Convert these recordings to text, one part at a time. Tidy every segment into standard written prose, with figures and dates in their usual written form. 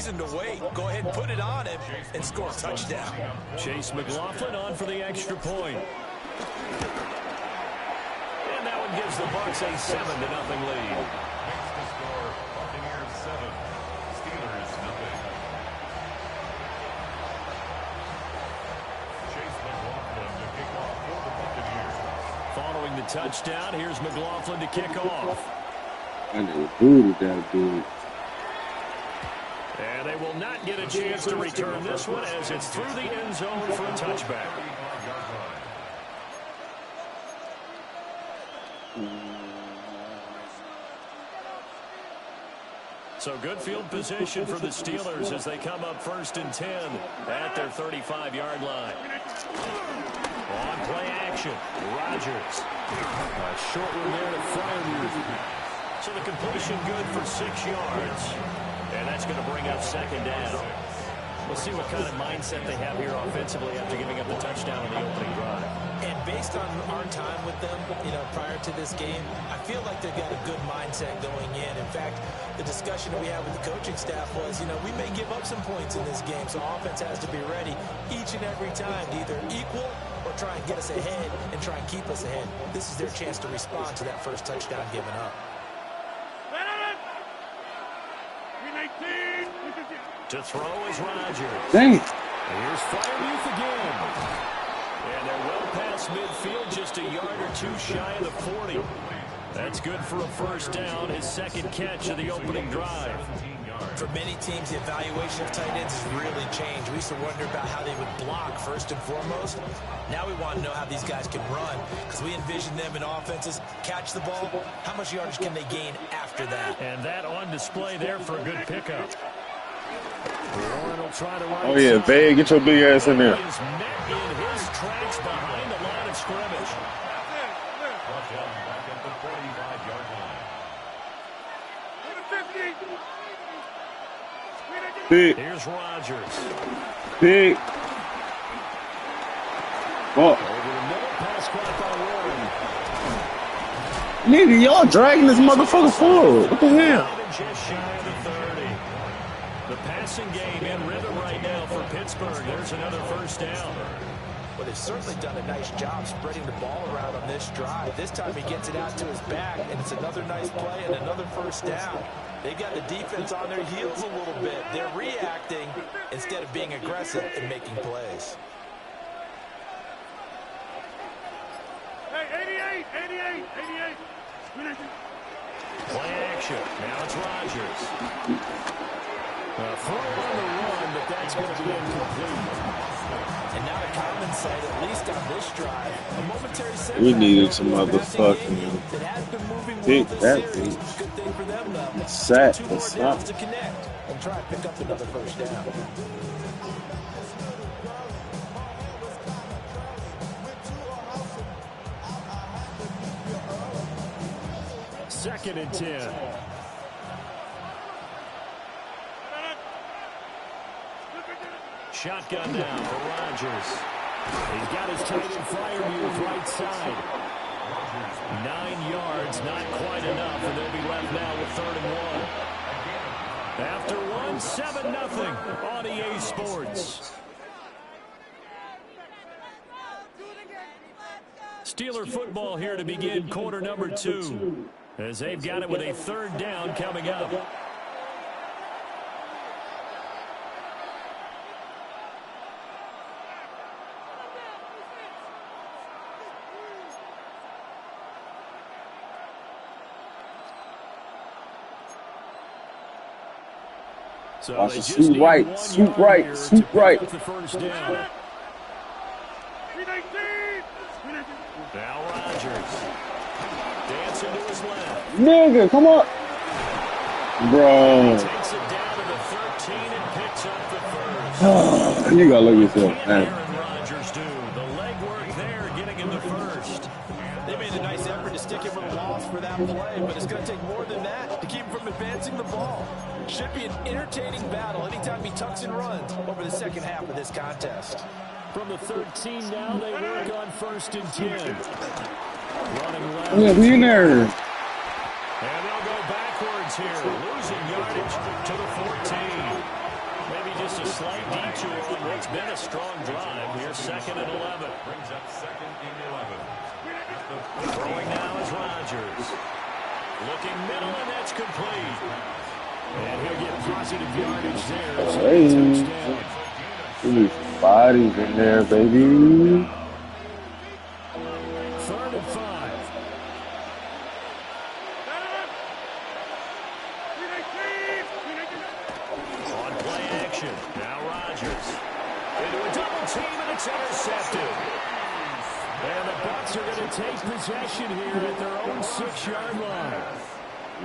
reason to wait. Go ahead and put it on him and score a touchdown. Chase McLaughlin on for the extra point. And that one gives the Bucs a 7-0 lead. Next to score, Buccaneers 7, Steelers 0. Chase McLaughlin to kick off for the Buccaneers. Following the touchdown, here's McLaughlin to kick off. I never booted that dude. And they will not get a chance to return this one as it's through the end zone for a touchback. So good field position for the Steelers as they come up 1st and 10 at their 35-yard line. On play action, Rodgers. A short one there to Freiermuth. So the completion good for 6 yards. And that's going to bring up 2nd down. We'll see what kind of mindset they have here offensively after giving up the touchdown in the opening drive. And based on our time with them, prior to this game, I feel like they've got a good mindset going in. In fact, the discussion that we had with the coaching staff was, we may give up some points in this game, so offense has to be ready each and every time to either equal or try and get us ahead and try and keep us ahead. This is their chance to respond to that first touchdown given up. To throw is Rodgers. Dang. Here's Freiermuth again. And they're well past midfield, just a yard or two shy of the 40. That's good for a first down, his 2nd catch of the opening drive. For many teams, the evaluation of tight ends has really changed. We used to wonder about how they would block first and foremost. Now we want to know how these guys can run because we envision them in offenses catch the ball. How much yardage can they gain after that? And that on display there for a good pickup. Warren will try to run. Oh, yeah, Vay, get your big ass in there. He is met in his tracks behind the line of scrimmage. Back at the 45-yard line. Big. Here's Rodgers. Big. Oh. Over the middle, pass caught by Warren. Nigga, y'all dragging this motherfucker forward. What the hell? Just shy of the 30. The passing game in rhythm right now for Pittsburgh. There's another first down. Well, they've certainly done a nice job spreading the ball around on this drive. This time he gets it out to his back, and it's another nice play and another first down. They've got the defense on their heels a little bit. They're reacting instead of being aggressive and making plays. Hey, 88. Play action. Now it's Rodgers. Throw on the run, but that's going to be incomplete. And now a common sight, at least on this drive. A momentary setback. We needed some motherfucking big that big. Good thing for them, though. Sack Two or more downs something. to connect and try and pick up another first down. Second and 10. Shotgun now for Rodgers. He's got his tight end Freiermuth right side. 9 yards, not quite enough, and they'll be left now with 3rd and 1. After one, 7-0 on EA Sports. Steeler football here to begin quarter number 2, as they've got it with a 3rd down coming up. So Watch they it, just swoop need right, 1 swoop yard right, here swoop to pick right. up the first down. Now Rodgers. Dancing to his left. Nigga, come on. Bro. Takes it down to the 13 and picks up the first. You gotta look at yourself, Can man. Aaron Rodgers do? The legwork there, getting him the first. They made a nice effort to stick him with a loss for that play, but it's going to take more than that to keep him from advancing the ball. Should be an entertaining battle anytime he tucks and runs over the second half of this contest. From the 13 now, they work on 1st and 10. Running left. Yeah, be in there. And they'll go backwards here, losing yardage to the 14. us a slight detour on what's been a strong drive. Here's 2nd and 11. Brings up 2nd and 11. Throwing now is Rodgers. Looking middle, and that's complete. And he'll get positive yardage there. Hey. Ooh, bodies in there, baby. 3rd and 5. On play action. Now Rodgers. Into a double team, and it's intercepted. And the Bucs are going to take possession here at their own 6-yard line.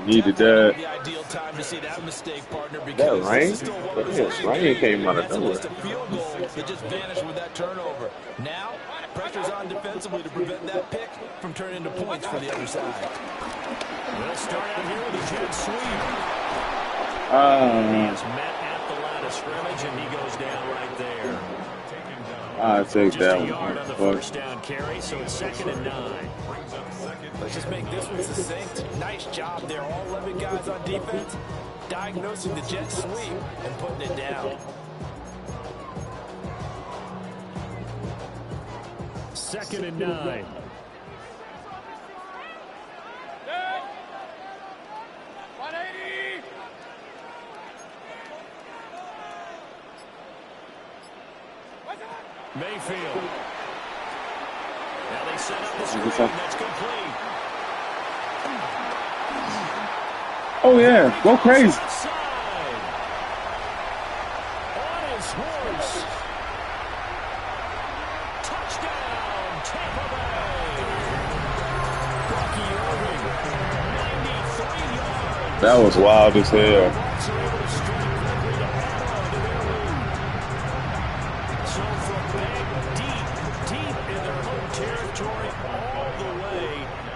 Needed that. The ideal time to see that mistake, partner, That because rain? this is still one That possession rain game. came out of That's at nowhere. least a field goal that just vanished with that turnover. Now, pressure's on defensively to prevent that pick from turning into points for the other side. They'll start out here with a jet sweep. He is met at the line of scrimmage, and he goes down right there. I'll take Just that a yard on the one. first down carry, so it's 2nd and 9. Let's just make this one succinct. Nice job there, all 11 guys on defense, diagnosing the jet sweep and putting it down. 2nd and 9. Mayfield. Now they set up the screen. That's complete. Oh, yeah. Go crazy. Outside. On his horse. Touchdown, Tampa Bay. Bucky Irving, 93 yards. That was wild as hell. Bucs are able to strike quickly to add on to their lead. So from back deep in their home territory, all the way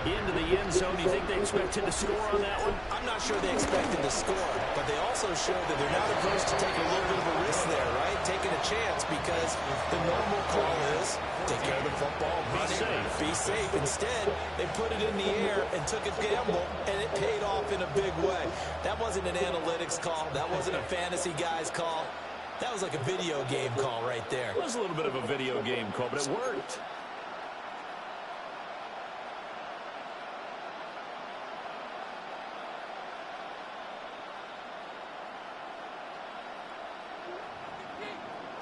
into the end zone, do you think they expected to score on that one? I'm not sure they expected to score, but they also showed that they're not averse to taking a little bit of a risk there, right? Taking a chance, because the normal call is take care of the football, run it, be safe. Instead, they put it in the air and took a gamble, and it paid off in a big way. That wasn't an analytics call. That wasn't a fantasy guy's call. That was like a video game call right there. It was a little bit of a video game call, but it worked.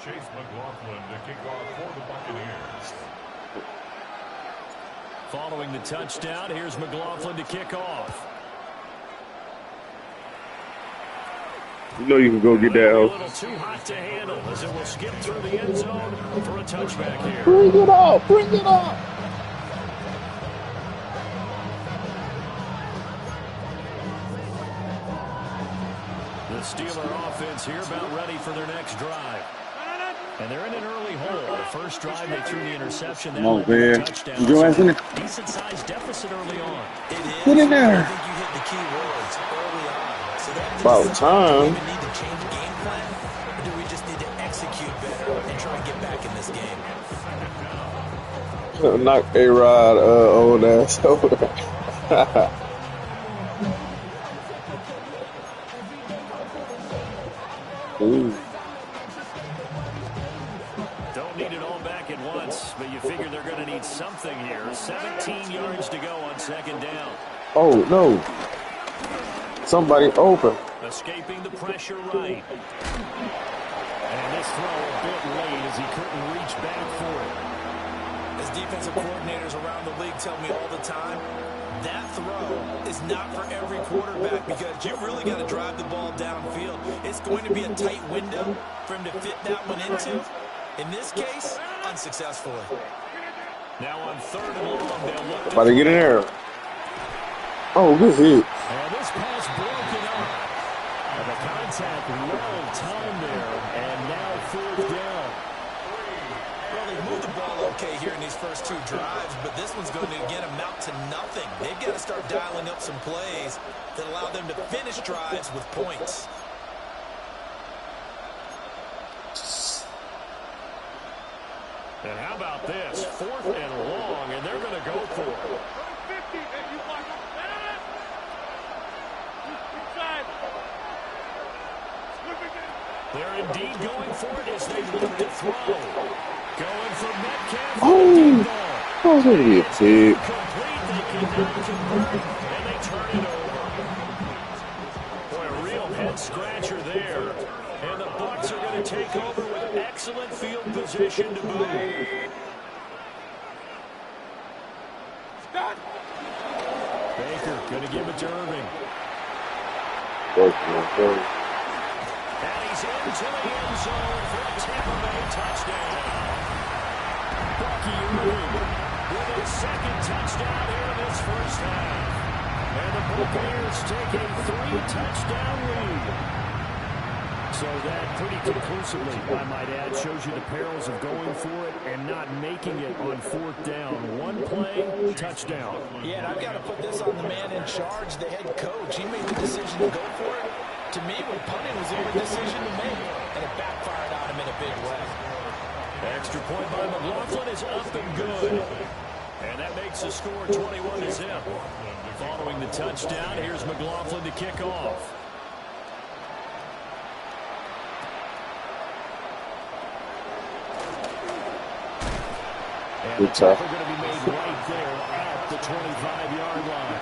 Chase McLaughlin to kick off for the Buccaneers. Following the touchdown, here's McLaughlin to kick off. You know you can go get that A help. little too hot to handle as it will skip through the end zone for a touchback here. Bring it up. Bring it up. The Steeler offense here about ready for their next drive. And they're in an early hole. The first drive, they threw the interception. Come on, led to a man. touchdown. You go ahead in it. Decent-sized deficit early on. It is. Get in there. I think you hit the key words early on. So that means About do time. we need to change game plan, or do we just need to execute better and try and get back in this game? Knock A-Rod old ass over. Ooh. Don't need it all back at once, but you figure they're going to need something here. 17 yards to go on 2nd down. Oh, no. Somebody open. Escaping the pressure right. And this throw a bit late as he couldn't reach back for it. As defensive coordinators around the league tell me all the time, that throw is not for every quarterback, because you've really got to drive the ball downfield. It's going to be a tight window for him to fit that one into. In this case, unsuccessfully. Now on 3rd and long, they'll look About to get in there. Oh, good hit. And this pass broken up. And the contact well timed there. And now 4th down. Well, they moved the ball okay here in these first two drives, but this one's going to, again, amount to nothing. They've got to start dialing up some plays that allow them to finish drives with points. And how about this? 4th and long, and they're going to go for it. They're indeed going for it as they look to throw. Going for Metcalf. Oh, that was going to be a pick. Complete. They cannot convert, and they turn it over. Boy, a real head scratcher there. And the Bucs are going to take over with excellent field position to boot. Baker going to give it to Irving. And he's into the end zone for a Tampa Bay touchdown. Bucky Irving with his second touchdown here in this first half. And the Buccaneers take a 3-touchdown lead. So that pretty conclusively, I might add, shows you the perils of going for it and not making it on fourth down. One play, touchdown. Yeah, and I've got to put this on the man in charge, the head coach. He made the decision to go for it. To me, when punting was the decision to make, and it backfired on him in a big way. Extra point by McLaughlin is up and good. And that makes the score 21-0. Following the touchdown, here's McLaughlin to kick off. And the tackle going to be made right there at the 25-yard line.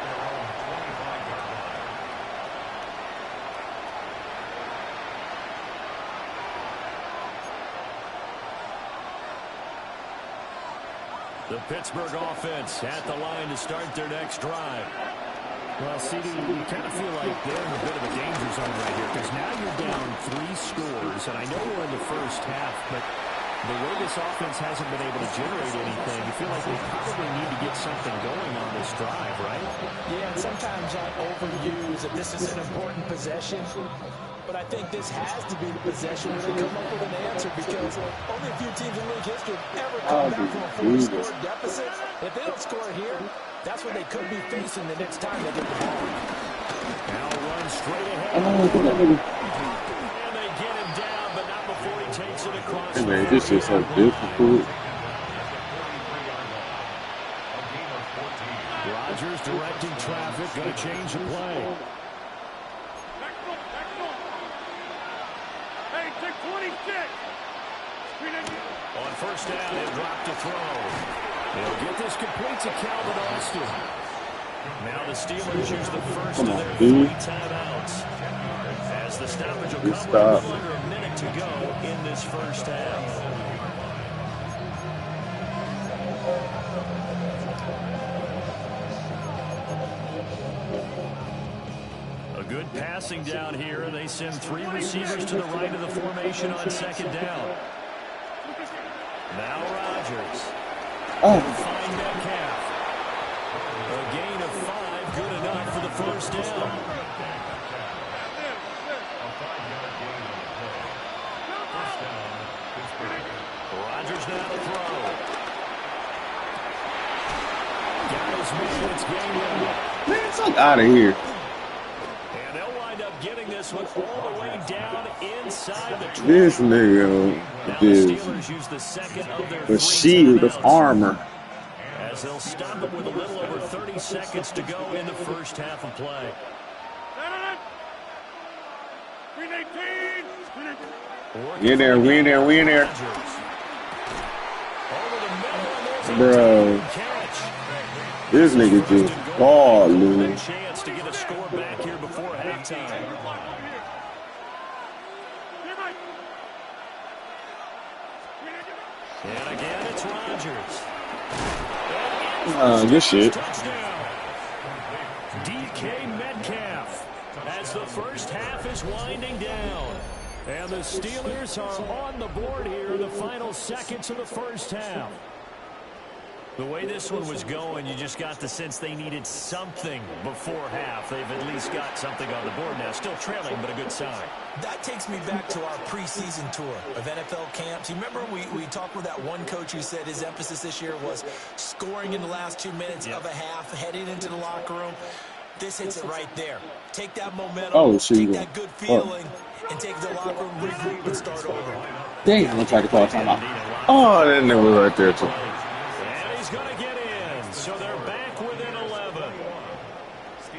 The Pittsburgh offense at the line to start their next drive. Well, CD, you kind of feel like they're in a bit of a danger zone right here because now you're down 3 scores, and I know we're in the first half, but the way this offense hasn't been able to generate anything, you feel like they probably need to get something going on this drive, right? Yeah, and sometimes I overuse that this is an important possession. But I think this has to be the possession where they come up with an answer because only a few teams in league history have ever come back from a 4-score deficit. If they don't score here, that's what they could be facing the next time they get the ball. Now run straight ahead. And they get him down, but not before he takes it across. Hey man, this is so difficult. Rodgers directing traffic, going to change the play. On first down, he'll drop to throw. He'll get this complete to Calvin Austin. Now the Steelers use the first of their 3 timeouts. As the stoppage will come with a little under a minute to go in this first half. A good passing down here. They send 3 receivers to the right of the formation on second down. Now Rodgers. Find Metcalf. A gain of 5, good enough for the first down. Rodgers now to throw. Got his man, it's game 1. Man, fuck out of here. And they'll wind up getting this one all the way down inside the 20. This nigga the shield of armor. As they'll stop it with a little over 30 seconds to go in the first half of play. We in there, we in there, we in there. Bro, this nigga just balling. Chance to get a score back here before halftime. And again, it's Rodgers. Good shit. DK Metcalf as the first half is winding down. And the Steelers are on the board here in the final seconds of the first half. The way this one was going, you just got the sense they needed something before half. They've at least got something on the board now. Still trailing, but a good sign. That takes me back to our preseason tour of NFL camps. You remember we talked with that one coach who said his emphasis this year was scoring in the last 2 minutes of a half, heading into the locker room. This hits it right there. Take that momentum, take that good feeling, and take the locker room, regroup, and start over. Damn, I tried to call timeout. Oh, that nigga was right there, too. And he's going to get in. So they're back within 11.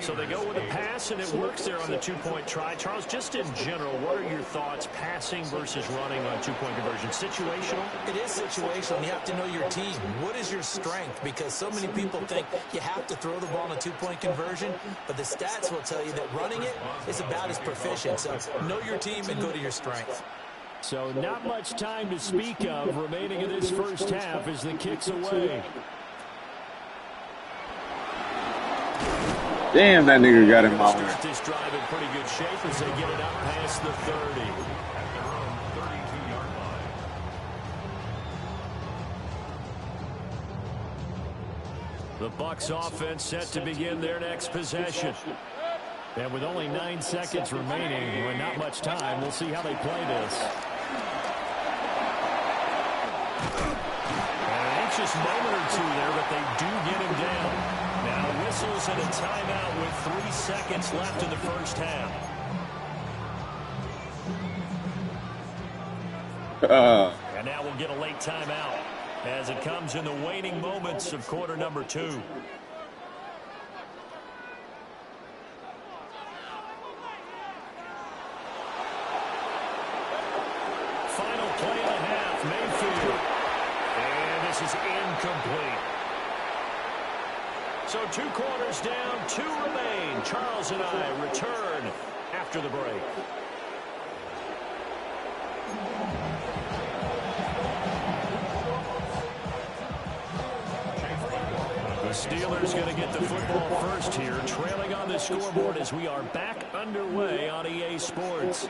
So they go with a pass. pass, and it works there on the two-point try. Charles, just in general, what are your thoughts passing versus running on two-point conversion? Situational? It is situational. You have to know your team. What is your strength? Because so many people think you have to throw the ball in a two-point conversion, but the stats will tell you that running it is about as proficient. So know your team and go to your strength. So not much time to speak of remaining in this first half as the kick's away. Damn, that nigga got him out. Start this drive in pretty good shape as they get it up past the 30. At their own 32-yard line. The Bucs offense set to begin their next possession. And with only 9 seconds remaining, with not much time, we'll see how they play this. An anxious moment or two there, but they do get him down. Now whistles and a timeout with 3 seconds left in the first half. And now we'll get a late timeout as it comes in the waning moments of quarter number 2. Final play and a half, Mayfield. And this is incomplete. So 2 quarters down, 2 remain. Charles and I return after the break. The Steelers going to get the football first here, trailing on the scoreboard as we are back underway on EA Sports.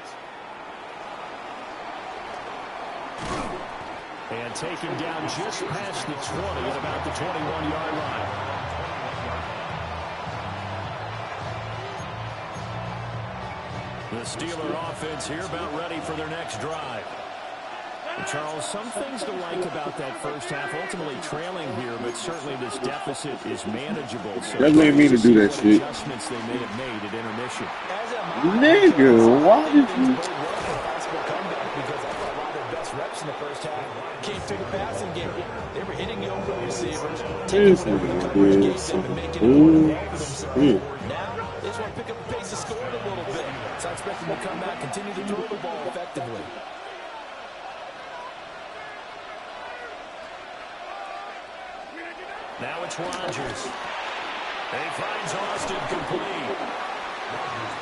And taken down just past the 20 at about the 21-yard line. The Steeler offense here about ready for their next drive. Charles, some things to like about that first half. Ultimately trailing here, but certainly this deficit is manageable. So that made me to do that shit. Adjustments they may have made at intermission. Nigga, why did you? Because I thought a lot of their best reps in the first half came through the passing game. They were hitting the open receivers, taking whatever the coverage gave them and making it work well for themselves. Now, they just want to pick up the pace of scoring a little bit. So I expect them to come back, continue to throw the ball effectively. Now it's Rodgers. And he finds Austin complete.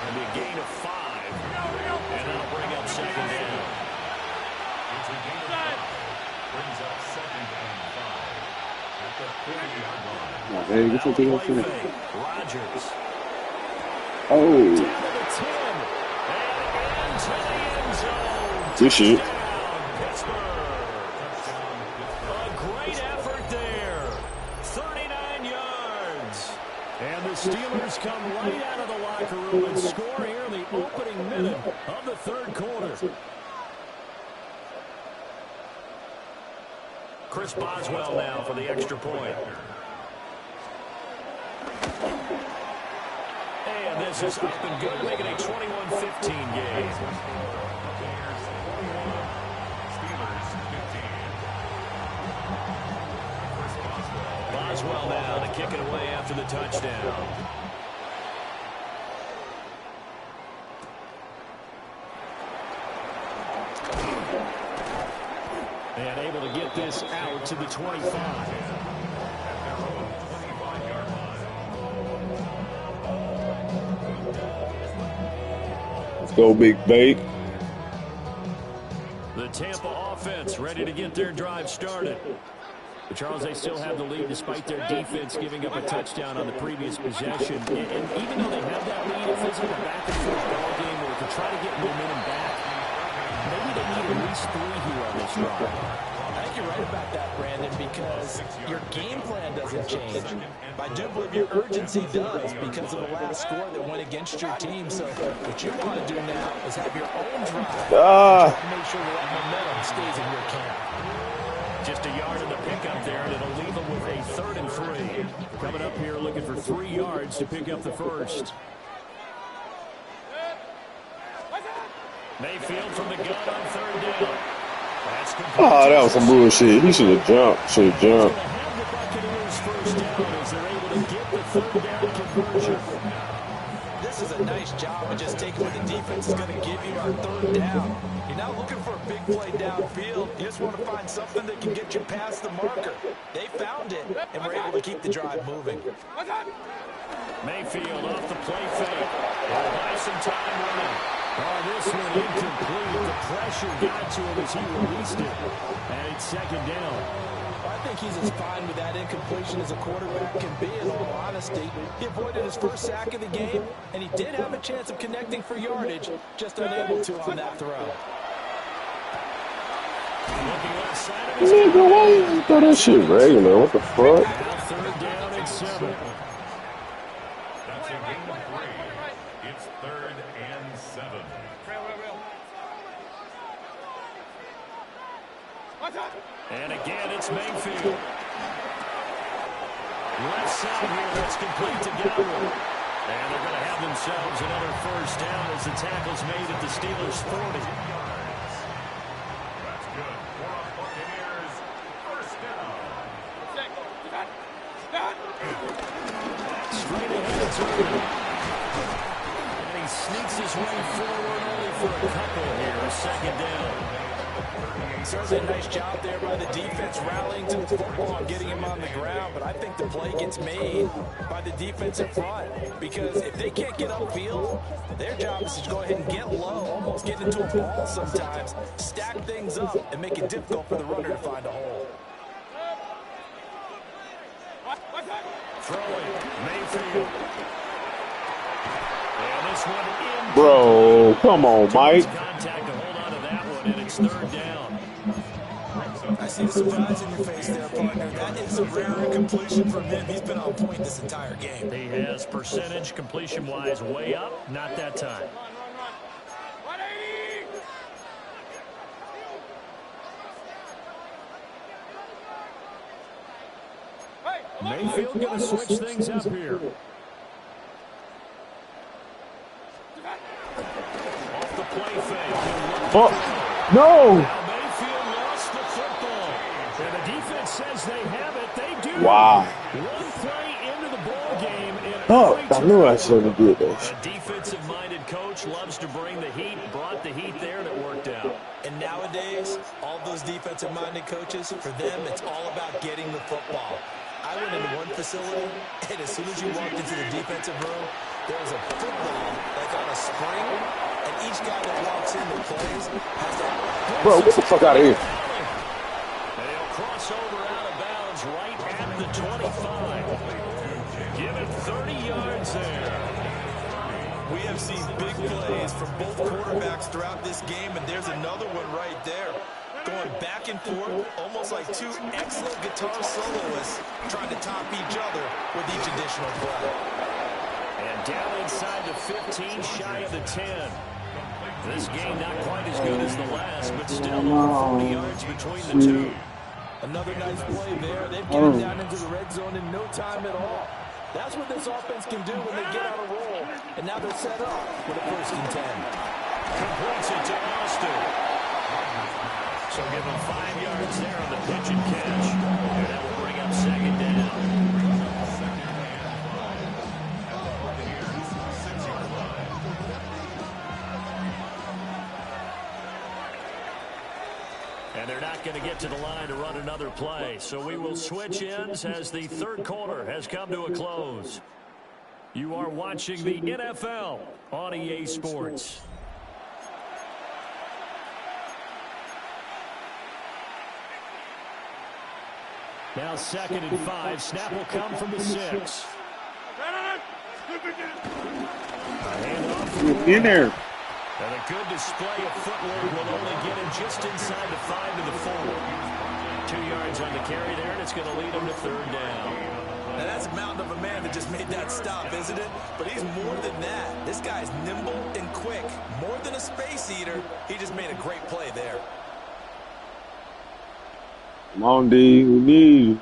It'll be a gain of 5. And that'll bring up second down. It's a gain of 5. Brings up 2nd and 5. At the 40-yard line. Hey, get your thing up here. Rodgers. Oh. Down to the 10. And into the end zone. Good shit. Pittsburgh. A great effort there. 39 yards. And the Steelers come right out of the locker room and score here in the opening minute of the third quarter. Chris Boswell now for the extra point. And this is up and good, making a 21-15 game. Steelers 15. Boswell now to kick it away after the touchdown. And able to get this out to the 25. Let's go, Big Bake. The Tampa offense ready to get their drive started. But Charles, they still have the lead despite their defense giving up a touchdown on the previous possession. And even though they have that lead, it feels like a back-and-forth ball game where to try to get momentum back, maybe they need at least 3 here on this drive. I think you're right about that, Brandon, because your game plan doesn't change. But I do believe your urgency does because of the last score that went against your team. So what you want to do now is have your own drive to make sure that momentum stays in your camp. Just a yard in the pickup there, and it'll leave them with a 3rd and 3. Coming up here looking for 3 yards to pick up the first. Mayfield from the gun on 3rd down. That's complete. Oh, that was some bullshit. He should have jumped. Should have jumped. Have the Buccaneers first down as they're able to get the 3rd down conversion. This is a defense is going to give you on third down. You're not looking for a big play downfield. You just want to find something that can get you past the marker. They found it, and were able to keep the drive moving. Mayfield off the play fake. Will buy some time running. Oh, this one incomplete. The pressure got to him as he released it. And it's second down. I think he's as fine with that incompletion as a quarterback can be, in all honesty. He avoided his first sack of the game, and he did have a chance of connecting for yardage, just unable to on that throw. Nigga, why you throw that shit regular? What the fuck? Now third down and 7. That's a gain of 3. It's 3rd and 7. And again, it's Mayfield. Left side here, that's complete to Godwin. And they're going to have themselves another first down as the tackle's made at the Steelers' 40. That's good for a Buccaneers first down. Straight ahead, it's Irvin. And he sneaks his way forward only for a couple here, a second down. Certainly a nice job there by the defense rallying to the football and getting him on the ground, but I think the play gets made by the defensive front, because if they can't get upfield, their job is to go ahead and get low, almost get into a ball sometimes, stack things up, and make it difficult for the runner to find a hole. Throwing, Mayfield. And this one in. Bro, come on, Mike. Contact to hold on to that one, and it's third down. I see the surprise in your face there, partner. That is a rare incompletion from him. He's been on point this entire game. He has percentage completion-wise way up, not that time. Mayfield going to switch things up here. Off the play fake. Oh, no. Now Mayfield lost the football. And the defense says they have it. They do. Wow. One play into the ball game. Oh, I knew I shouldn't have did that. A defensive-minded coach loves to bring the heat, brought the heat there, and it worked out. And nowadays, all those defensive-minded coaches, for them, it's all about getting the football. I went into one facility, and as soon as you walked into the defensive room, there was a football, like on a spring, and each guy that walks in that plays has that. Bro, get the fuck out of here. And he'll cross over out of bounds right at the 25. Give him 30 yards there. We have seen big plays from both quarterbacks throughout this game, and there's another one right there. Going back and forth, almost like two excellent guitar soloists trying to top each other with each additional play. And down inside the 15, shy of the 10. This game not quite as good as the last, but still over 40 yards between the two. Another nice play there. They've gotten down into the red zone in no time at all. That's what this offense can do when they get on a roll. And now they're set up with a 1st and 10. Completes it to Austin. So give him 5 yards there on the pitch and catch. And that will bring up second down. And they're not going to get to the line to run another play. So we will switch ends as the third quarter has come to a close. You are watching the NFL on EA Sports. Now 2nd and 5. Snap will come from the 6. In there. And a good display of footwork will only get him just inside the 5 to the 4. 2 yards on the carry there, and it's going to lead him to third down. Now that's a mountain of a man that just made that stop, isn't it? But he's more than that. This guy's nimble and quick. More than a space eater. He just made a great play there. Come on, D. We need you.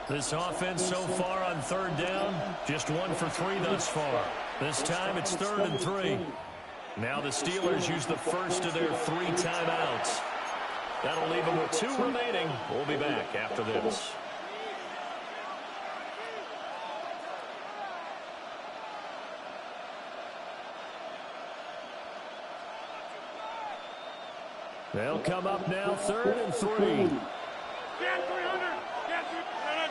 This offense so far on third down, just 1 for 3 thus far. This time it's 3rd and 3. Now the Steelers use the first of their 3 timeouts. That'll leave them with 2 remaining. We'll be back after this. They'll come up now, 3rd and 3. Get 300. Get 300.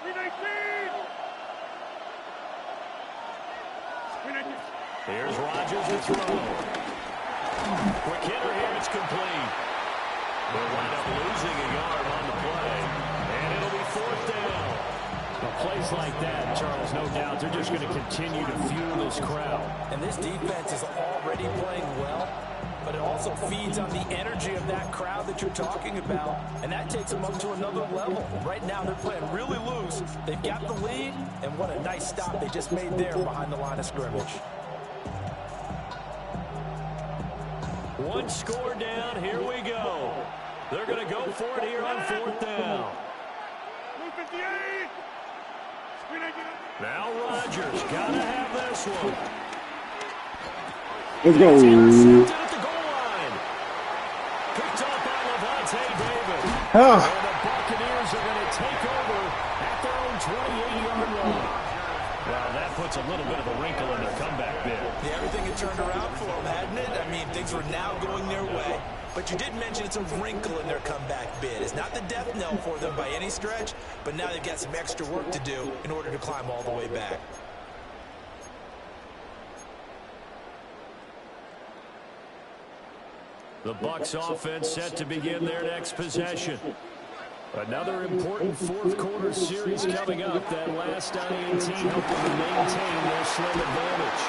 319. Here's Rodgers to throw. Quick hitter here, it's complete. They'll wind up losing a yard on the play, and it'll be 4th down. A place like that, Charles, no doubt, they're just going to continue to fuel this crowd. And this defense is already playing well, but it also feeds on the energy of that crowd that you're talking about, and that takes them up to another level. Right now, they're playing really loose. They've got the lead, and what a nice stop they just made there behind the line of scrimmage. 1 score down, here we go. They're going to go for it here on 4th down. 58. Now Rodgers, got to have this one. Let's go. Intercepted at the goal line. Picked up by Lavonte David. And the Buccaneers are going to take over at their own 28-yard line. Well, that puts a little bit of a wrinkle in their comeback bid. Yeah, everything had turned around for them, hadn't it? I mean, things were now going their way. But you did mention it's a wrinkle in their comeback bid. It's not the death knell for them by any stretch, but now they've got some extra work to do in order to climb all the way back. The Bucs offense set to begin their next possession. Another important 4th quarter series coming up. That last INT helping to maintain their slim advantage.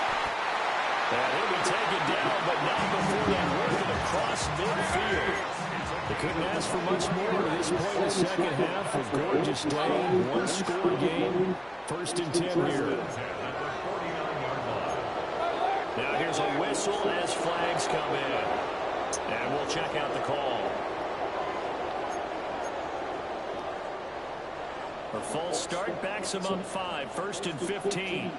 And he'll be taken down, but not before that working across midfield. They couldn't ask for much more at this point in the second half. A gorgeous day, 1-score game. 1st and 10 here. Now here's a whistle as flags come in. And we'll check out the call. A false start backs him up 5. 1st and 15.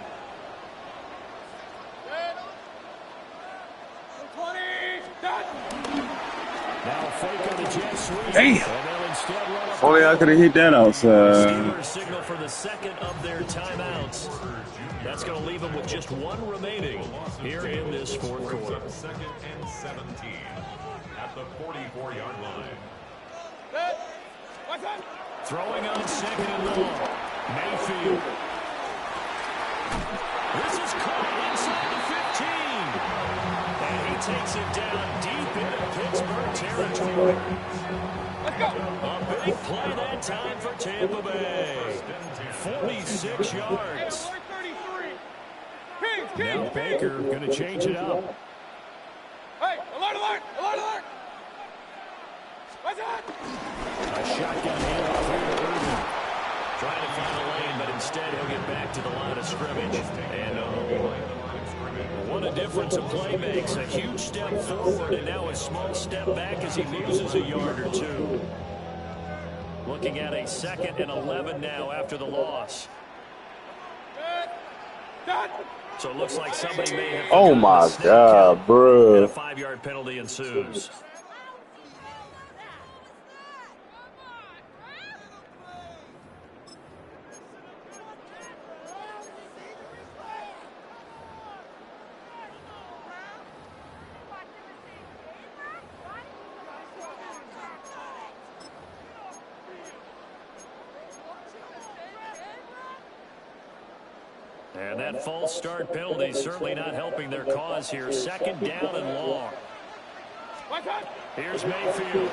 Now fake on the jet sweep. Damn. If only I could have hit that outside. Steelers signal for the 2nd of their timeouts. That's going to leave them with just 1 remaining here in this 4th quarter. 2nd and 17 at the 44-yard line. Throwing on 2nd and long. Mayfield. This is caught inside the 15. And he takes it down deep into Pittsburgh territory. Let's go. A big play that time for Tampa Bay. 46 yards. Now Baker going to change it up. Hey, alert, alert, alert, alert. What's that? A shotgun handoff here to Irvin. Trying to find a lane, but instead he'll get back to the line of scrimmage. And what a difference a play makes. A huge step forward and now a small step back as he loses a yard or 2. Looking at a 2nd and 11 now after the loss. So it looks like somebody may have. Oh my God, bro. And a 5-yard penalty ensues. And that false start penalty certainly not helping their cause here. 2nd down and long. Here's Mayfield.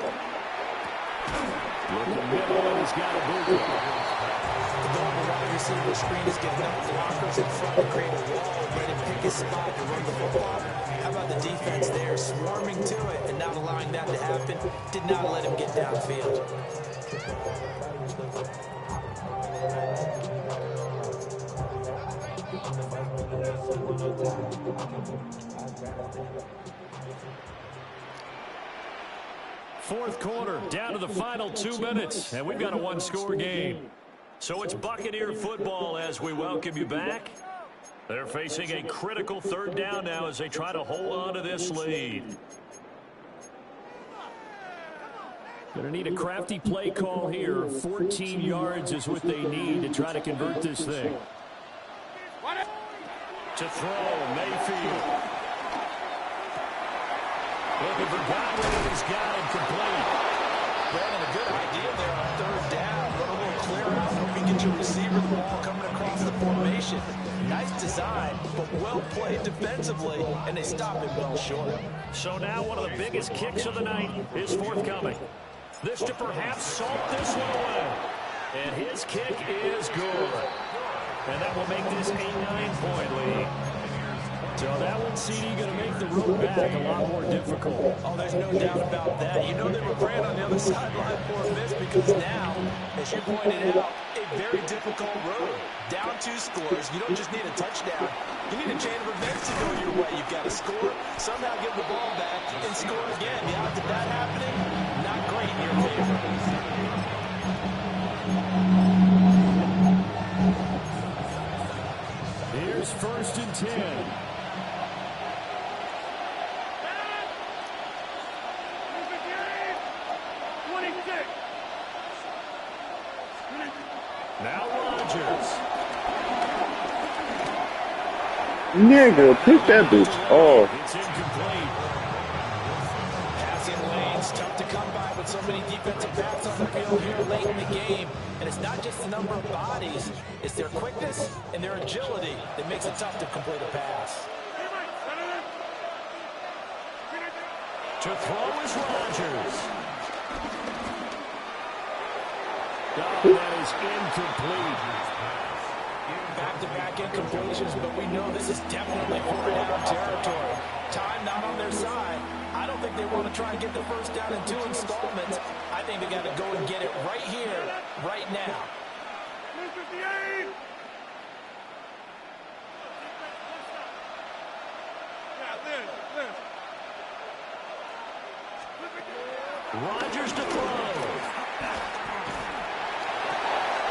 Looking middle, and he's got a boot. The normal wide receiver screen is getting up blockers in front to create a wall, ready to pick his spot to run the football. How about the defense there, swarming to it and not allowing that to happen? Did not let him get downfield. Fourth quarter, down to the final 2 minutes, and we've got a 1-score game. So it's Buccaneer football as we welcome you back. They're facing a critical third down now as they try to hold on to this lead. Going to need a crafty play call here. 14 yards is what they need to try to convert this thing. To throw, Mayfield. Looking for Godwin, he's got it complete. Brandon, a good idea there on third down. Run a little clear out. Hope you get your receiver the ball coming across the formation. Nice design, but well played defensively, and they stop it well short. So now one of the biggest kicks of the night is forthcoming. This to perhaps salt this one away. And his kick is good. And that will make this a 9-point lead. So that one, CD, going to make the road back a lot more difficult. Oh, there's no doubt about that. You know they were praying on the other sideline for a miss because now, as you pointed out, a very difficult road. Down 2 scores. You don't just need a touchdown. You need a chain of events to go your way. You've got to score, somehow get the ball back, and score again. The odds of that happening, not great in your favor. Here's 1st and 10. Now Rodgers. Nigga, pick that bitch off. It's incomplete. Passing lanes, tough to come by with so many defensive backs on the field here late in the game. And it's not just the number of bodies, it's their quickness and their agility that makes it tough to complete a pass. To throw is Rodgers. That is incomplete. Back-to-back incompletions, but we know this is definitely four-down territory. Time not on their side. I don't think they want to try and get the first down in 2 installments. I think they got to go and get it right here, right now. Rodgers to throw.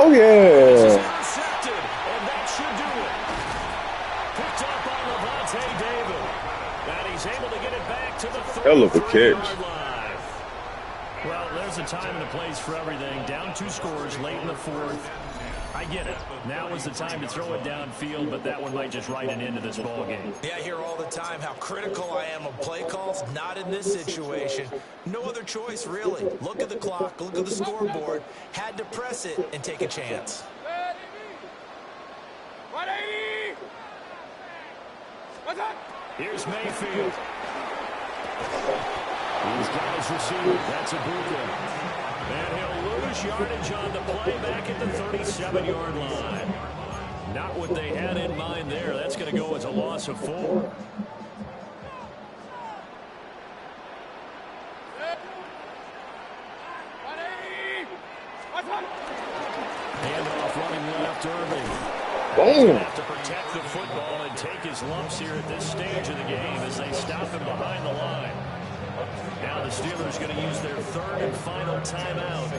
Oh, This is yeah. intercepted, and that should do it. Picked up by Levante David. And he's able to get it back to the Hell of a 33-yard catch. line. Well, there's a time and a place for everything. Down 2 scores late in the 4th. I get it. Now is the time to throw it downfield, but that one might just write an end to this ball game. Yeah, I hear all the time how critical I am of play calls. Not in this situation. No other choice, really. Look at the clock, look at the scoreboard. Had to press it and take a chance. 180! What's up? Here's Mayfield. He's got his receiver. That's Ibuka. And he'll lose yardage on the play back at the 37-yard line. Not what they had in mind there. That's going to go as a loss of 4. 180! What's up? Handoff running left, Irving. Boom. Have to protect the football and take his lumps here at this stage of the game as they stop him behind the line. Now the Steelers going to use their 3rd and final timeout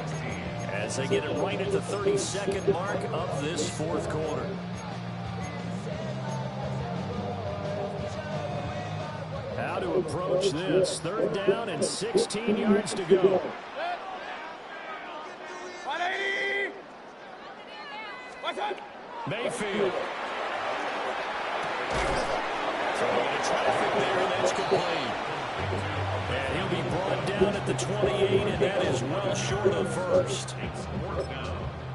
as they get it right at the 32nd mark of this 4th quarter. How to approach this? 3rd down and 16 yards to go. 180! What's up? Mayfield. Throwing a traffic there, that's complete. And he'll be brought down at the 28, and that is well short of 1st.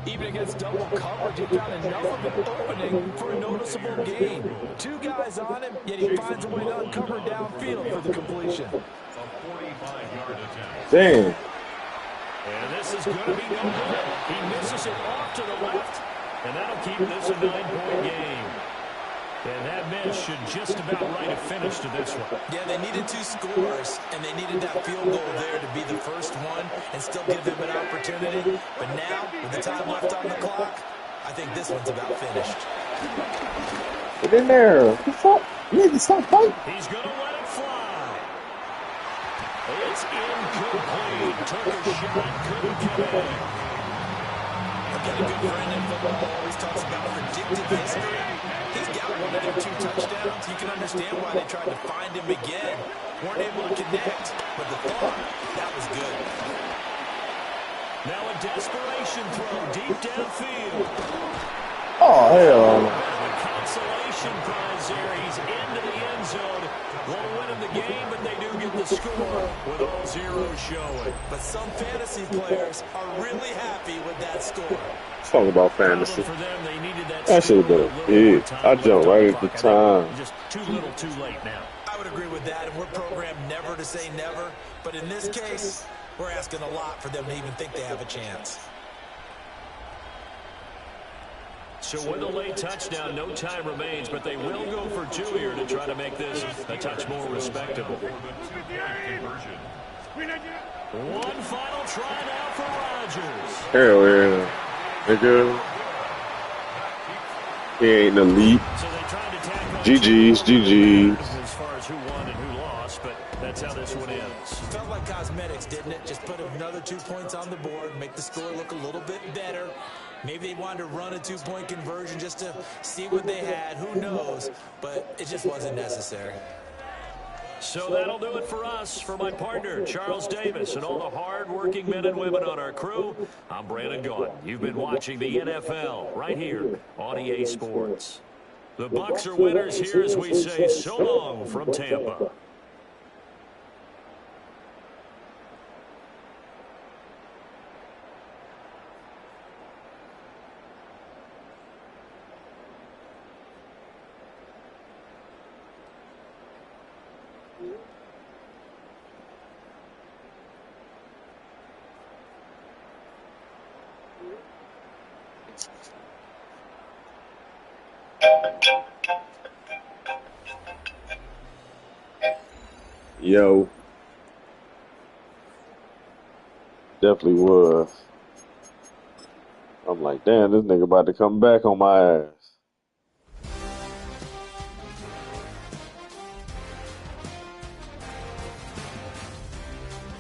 Even against double coverage, he found enough of an opening for a noticeable gain. 2 guys on him, yet he finds a way to uncover downfield for the completion. A 45-yard attempt. Damn. And this is going to be no good. He misses it off to the left, and that'll keep this a 9-point game. And that miss should just about write a finish to this one. Yeah, they needed 2 scores, and they needed that field goal there to be the first one and still give them an opportunity. But now, with the time left on the clock, I think this one's about finished. Get in there. Stop. Nigga, stop fighting. He's going to let it fly. It's incomplete. Took a shot, couldn't get in. I've got a good friend in football who always talks about predictive history. He's got one of their 2 touchdowns. You can understand why they tried to find him again. Weren't able to connect, but the thought, that was good. Now a desperation throw deep downfield. Oh, hell. The consolation prize there. He's into the end zone. Won't win him the game, but they do get the score with all zeros showing. But some fantasy players are really happy with that score. Talk about fantasy. For them, they needed that That should have score been with a a little more big. time I left jumped on right the at the clock. time. Just too little, too late now. I would agree with that, and we're programmed never to say never. But in this case, we're asking a lot for them to even think they have a chance. So with a late touchdown, no time remains, but they will go for 2 here to try to make this a touch more respectable. One final try now for Rodgers. Hell yeah. Nigga. He ain't elite. So they tried to tack on GG's, GG's. as far as who won and who lost, but that's how this one ends. Felt like cosmetics, didn't it? Just put another 2 points on the board, make the score look a little bit better. Maybe they wanted to run a 2-point conversion just to see what they had. Who knows? But it just wasn't necessary. So that'll do it for us. For my partner, Charles Davis, and all the hard-working men and women on our crew, I'm Brandon Gaudin. You've been watching the NFL right here on EA Sports. The Bucs are winners here as we say so long from Tampa. Yo. Definitely was. I'm like, damn, this nigga about to come back on my ass.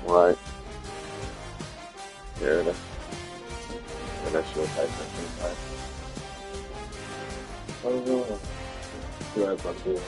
Right. Yeah, that's your type. That's your type. I don't know. See what I'm doing.